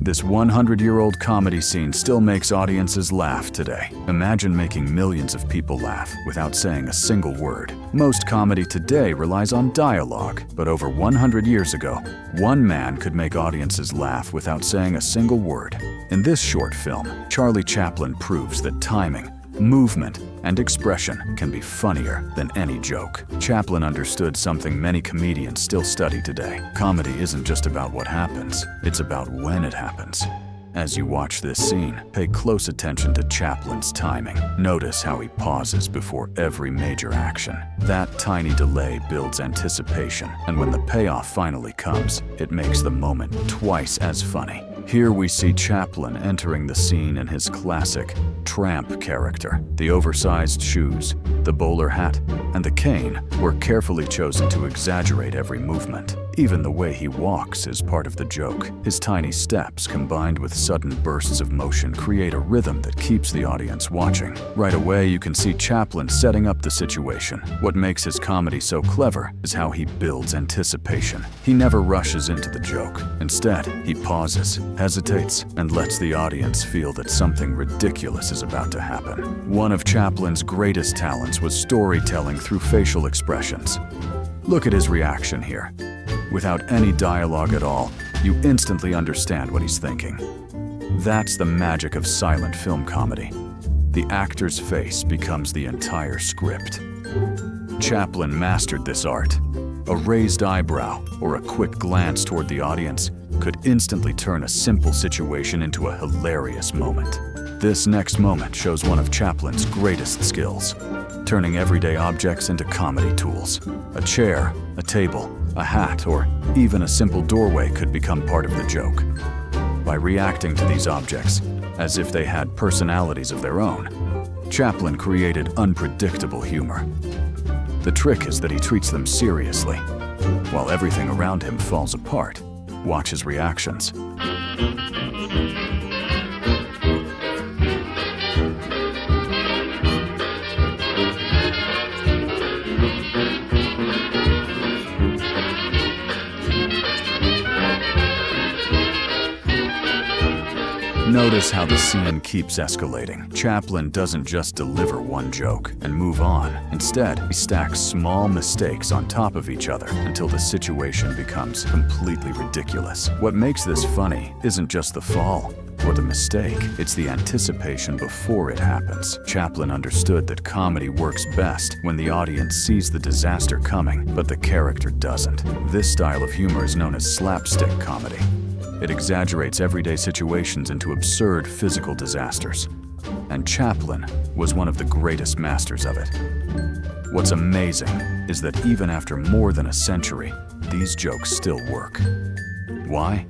This 100-year-old comedy scene still makes audiences laugh today. Imagine making millions of people laugh without saying a single word. Most comedy today relies on dialogue, but over 100 years ago, one man could make audiences laugh without saying a single word. In this short film, Charlie Chaplin proves that timing, movement, and expression can be funnier than any joke. Chaplin understood something many comedians still study today. Comedy isn't just about what happens, it's about when it happens. As you watch this scene, pay close attention to Chaplin's timing. Notice how he pauses before every major action. That tiny delay builds anticipation, and when the payoff finally comes, it makes the moment twice as funny. Here we see Chaplin entering the scene in his classic tramp character. The oversized shoes, the bowler hat, and the cane were carefully chosen to exaggerate every movement. Even the way he walks is part of the joke. His tiny steps combined with sudden bursts of motion create a rhythm that keeps the audience watching. Right away, you can see Chaplin setting up the situation. What makes his comedy so clever is how he builds anticipation. He never rushes into the joke. Instead, he pauses, hesitates, and lets the audience feel that something ridiculous is about to happen. One of Chaplin's greatest talents was storytelling through facial expressions. Look at his reaction here. Without any dialogue at all, you instantly understand what he's thinking. That's the magic of silent film comedy. The actor's face becomes the entire script. Chaplin mastered this art. A raised eyebrow or a quick glance toward the audience could instantly turn a simple situation into a hilarious moment. This next moment shows one of Chaplin's greatest skills, turning everyday objects into comedy tools. A chair, a table, a hat, or even a simple doorway could become part of the joke. By reacting to these objects as if they had personalities of their own, Chaplin created unpredictable humor. The trick is that he treats them seriously, while everything around him falls apart. Watch his reactions. Notice how the scene keeps escalating. Chaplin doesn't just deliver one joke and move on. Instead, he stacks small mistakes on top of each other until the situation becomes completely ridiculous. What makes this funny isn't just the fall or the mistake, it's the anticipation before it happens. Chaplin understood that comedy works best when the audience sees the disaster coming, but the character doesn't. This style of humor is known as slapstick comedy. It exaggerates everyday situations into absurd physical disasters. And Chaplin was one of the greatest masters of it. What's amazing is that even after more than a century, these jokes still work. Why?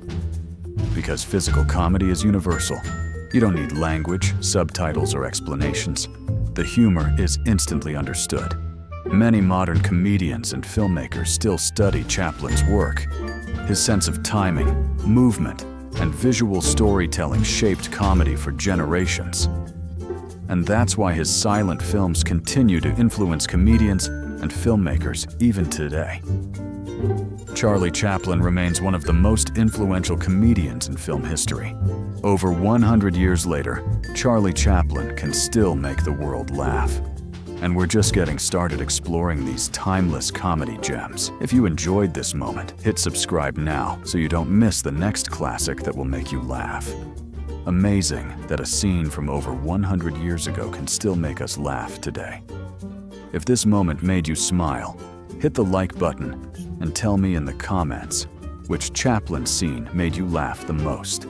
Because physical comedy is universal. You don't need language, subtitles, or explanations. The humor is instantly understood. Many modern comedians and filmmakers still study Chaplin's work. His sense of timing, movement, and visual storytelling shaped comedy for generations. And that's why his silent films continue to influence comedians and filmmakers even today. Charlie Chaplin remains one of the most influential comedians in film history. Over 100 years later, Charlie Chaplin can still make the world laugh. And we're just getting started exploring these timeless comedy gems. If you enjoyed this moment, hit subscribe now so you don't miss the next classic that will make you laugh. Amazing that a scene from over 100 years ago can still make us laugh today. If this moment made you smile, hit the like button and tell me in the comments which Chaplin scene made you laugh the most.